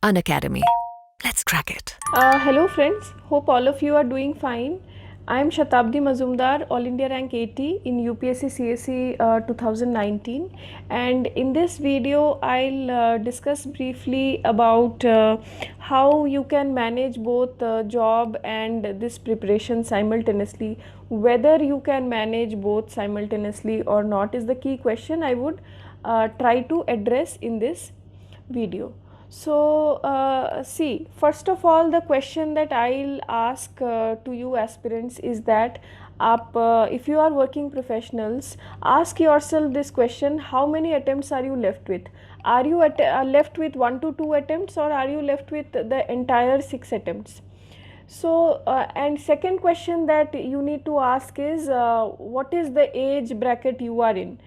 Unacademy. Let's crack it. Hello friends, hope all of you are doing fine. I am Satabdi Mazumder, All India Rank 80 in UPSC CSE 2019, and in this video I'll discuss briefly about how you can manage both job and this preparation simultaneously. Whether you can manage both simultaneously or not is the key question I would try to address in this video. So see, first of all, the question that I'll ask to you aspirants is that if you are working professionals, ask yourself this question: how many attempts are you left with? Are you left with 1 to 2 attempts, or are you left with the entire 6 attempts? So and second question that you need to ask is what is the age bracket you are in?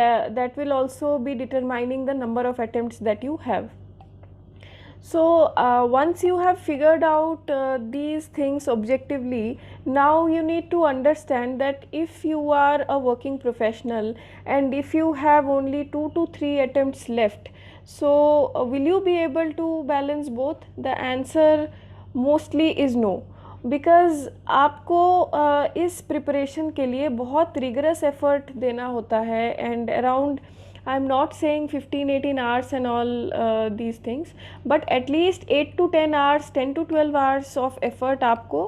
That will also be determining the number of attempts that you have. So once you have figured out these things objectively, now you need to understand that if you are a working professional and if you have only 2 to 3 attempts left, so will you be able to balance both? The answer mostly is no, because आपको इस preparation के लिए बहुत rigorous effort देना होता है and around I am not saying 15-18 hours and all these things, but at least 8 to 10 hours, 10 to 12 hours of effort आपको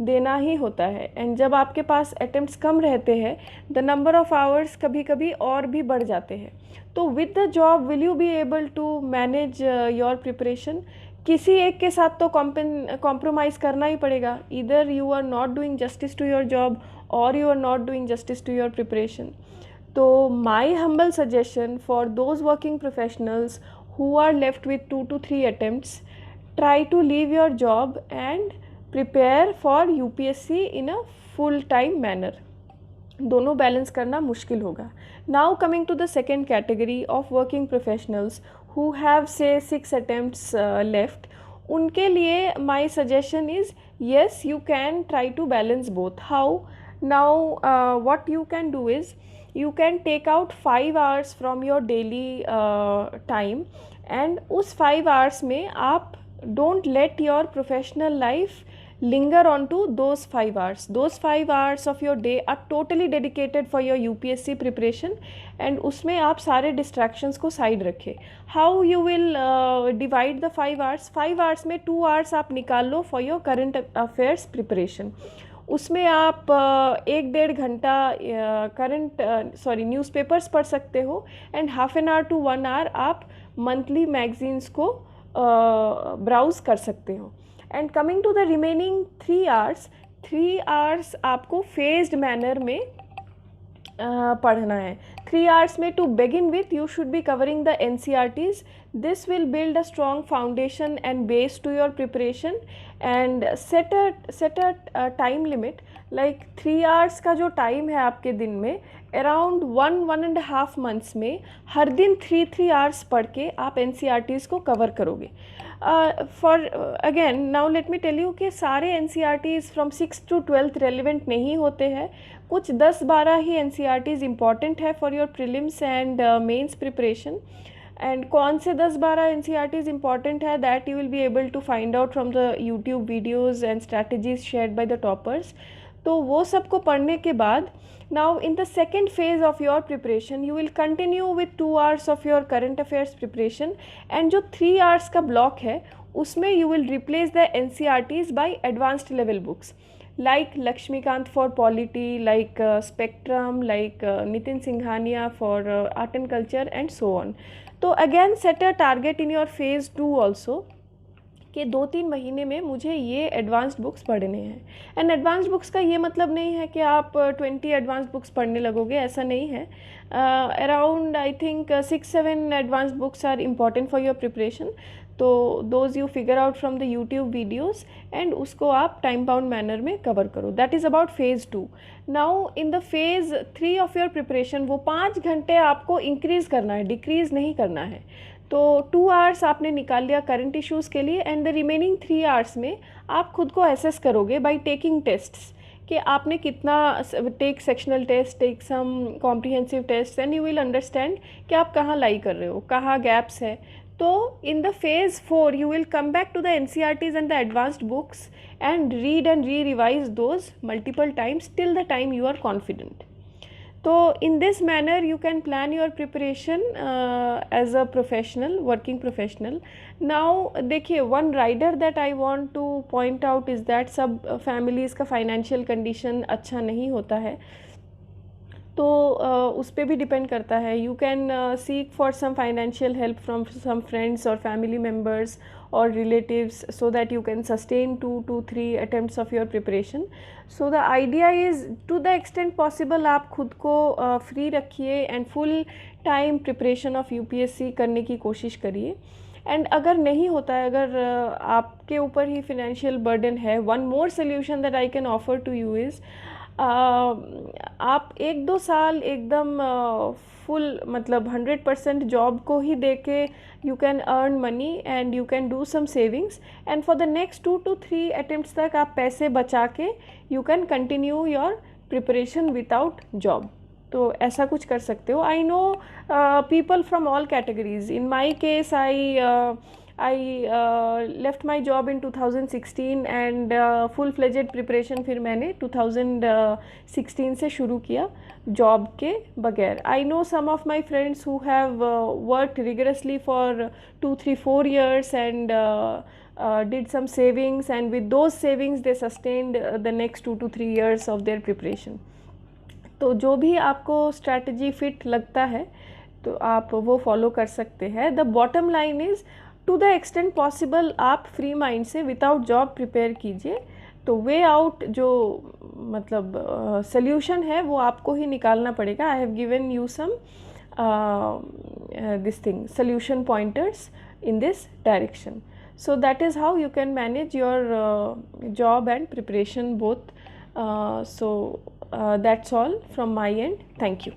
देना ही होता है. एंड जब आपके पास अटेम्प्ट्स कम रहते हैं, द नंबर ऑफ आवर्स कभी कभी और भी बढ़ जाते हैं. तो with the job will you be able to manage your preparation? किसी एक के साथ तो कॉम्प्रोमाइज़ करना ही पड़ेगा. Either you are not doing justice to your job और you are not doing justice to your preparation. So my humble suggestion for those working professionals who are left with 2 to 3 attempts, try to leave your job and prepare for UPSC in a full time manner. दोनों balance करना मुश्किल होगा. Now coming to the second category of working professionals who have say 6 attempts left, उनके लिए my suggestion is yes, you can try to balance both. How? Now what you can do is you can take out 5 hours from your daily time, and उस 5 hours में आप don't let your professional life linger on to those 5 hours. Those 5 hours of your day are totally dedicated for your UPSC preparation, and उसमें आप सारे distractions को side रखें. How you will divide the 5 hours? 5 hours में 2 hours आप निकाल लो for your current affairs preparation. उसमें आप 1-1.5 घंटा न्यूज़पेपर्स पढ़ सकते हो, and half an hour to 1 hour आप मंथली मैगजीन्स को ब्राउज़ कर सकते हो. And coming to the remaining 3 hours आपको फेज्ड मैनर में पढ़ना है. 3 hours में to begin with you should be covering the NCERTs. This will build a strong foundation and base to your preparation, and set a time limit. Like 3 hours का जो time है आपके दिन में, अराउंड 1.5 months में हर दिन 3 hours पढ़ के आप NCERTs को कवर करोगे. For again now let me tell you कि सारे NCERTs from 6th to 12th relevant नहीं होते हैं. कुछ 10-12 ही NCERTs इम्पॉर्टेंट है for your prelims and mains preparation. And कौन से 10-12 NCERTs इम्पॉर्टेंट है, that you will be able to find out from the YouTube videos and strategies shared by the toppers. तो वो सबको पढ़ने के बाद now in the second phase of your preparation you will continue with 2 hours of your current affairs preparation, and जो 3 hours का block है उसमें you will replace the NCERTs by advanced level books like Lakshmikant for Polity, like Spectrum, like Nitin Singhania for Art and Culture, and so on. तो again set a target in your phase 2 also कि 2-3 महीने में मुझे ये advanced books पढ़ने हैं. And advanced books का ये मतलब नहीं है कि आप 20 एडवांस्ड बुक्स पढ़ने लगोगे, ऐसा नहीं है. Around I think 6-7 advanced books are important for your preparation. तो those you figure out from the YouTube videos, and उसको आप टाइम बाउंड मैनर में कवर करो. That is about phase 2. Now in the phase 3 of your preparation वो 5 घंटे आपको increase करना है, डिक्रीज़ नहीं करना है. तो 2 hours आपने निकाल लिया करंट इश्यूज़ के लिए, एंड द रिमेनिंग 3 hours में आप खुद को एसेस करोगे बाय टेकिंग टेस्ट्स कि आपने कितना take sectional test, take some comprehensive test, and you will understand कि आप कहाँ लाई कर रहे हो, कहाँ गैप्स है. तो in the phase 4 you will come back to the NCERTs and the advanced books and read and re-revise those multiple times till the time you are confident. So in this manner you can plan your preparation as a professional, working professional. Now देखिए, one rider that I want to point out is that सब families का financial condition अच्छा नहीं होता है, तो उस पर भी डिपेंड करता है. You can seek for some financial help from some friends और फैमिली मेम्बर्स और relatives so that you can sustain 2-3 attempts of your preparation. So the idea is to the extent possible आप खुद को free रखिए and full time preparation of UPSC करने की कोशिश करिए. एंड अगर नहीं होता है, अगर आपके ऊपर ही फिनेंशियल बर्डन है, one more solution that I can offer to you is आप 1-2 साल एकदम फुल मतलब 100% जॉब को ही दे के you can earn money and you can do some savings and for the next 2 to 3 attempts तक आप पैसे बचा के you can continue your preparation without job. तो ऐसा कुछ कर सकते हो. I know people from all categories. In my case I left my job in 2016 and full-fledged preparation फिर मैंने 2016 से शुरू किया जॉब के बगैर. I know some of my friends who have worked rigorously for 2-3-4 years and did some savings, and with those savings they sustained the next 2 to 3 years of their preparation. तो जो भी आपको स्ट्रैटेजी फिट लगता है तो आप वो follow कर सकते हैं. The bottom line is to the extent possible आप फ्री माइंड से विदाउट जॉब प्रिपेयर कीजिए. तो वे आउट जो मतलब सोल्यूशन है वो आपको ही निकालना पड़ेगा. I have given you some this thing solution pointers in this direction. So that is how you can manage your job and preparation both. So that's all from my end. Thank you.